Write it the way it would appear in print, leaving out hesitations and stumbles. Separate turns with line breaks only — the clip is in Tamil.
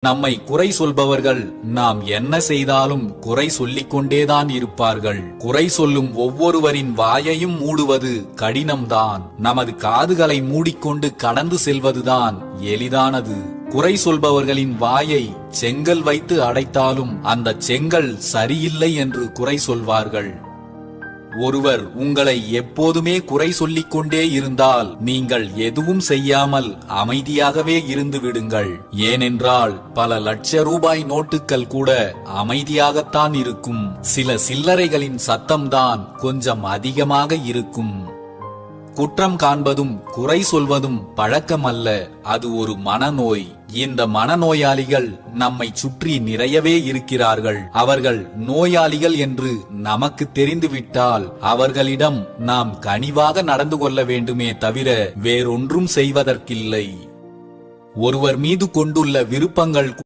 நம்மை குறை சொல்பவர்கள் நாம் என்ன செய்தாலும் குறை சொல்லிக் கொண்டேதான் இருப்பார்கள். குறை சொல்லும் ஒவ்வொருவரின் வாயையும் மூடுவது கடினம்தான். நமது காதுகளை மூடிக்கொண்டு கடந்து செல்வதுதான் எளிதானது. குறை சொல்பவர்களின் வாயை செங்கல் வைத்து அடைத்தாலும் அந்த செங்கல் சரியில்லை என்று குறை சொல்வார்கள். ஒருவர் உங்களை எப்போதுமே குறை சொல்லிக் கொண்டே இருந்தால் நீங்கள் எதுவும் செய்யாமல் அமைதியாகவே இருந்து விடுங்கள். ஏனென்றால் பல லட்ச ரூபாய் நோட்டுகள் கூட அமைதியாகத்தான் இருக்கும். சில சில்லறைகளின் சத்தம்தான் கொஞ்சம் அதிகமாக இருக்கும். குற்றம் காண்பதும் குறை சொல்வதும் பழக்கம் அல்ல, அது ஒரு மனநோய். இந்த மனநோயாளிகள் நம்மை சுற்றி நிறையவே இருக்கிறார்கள். அவர்கள் நோயாளிகள் என்று நமக்கு தெரிந்துவிட்டால் அவர்களிடம் நாம் கனிவாக நடந்து கொள்ள வேண்டுமே தவிர வேறொன்றும் செய்வதற்கில்லை. ஒருவர் மீது கொண்டுள்ள விருப்பங்கள்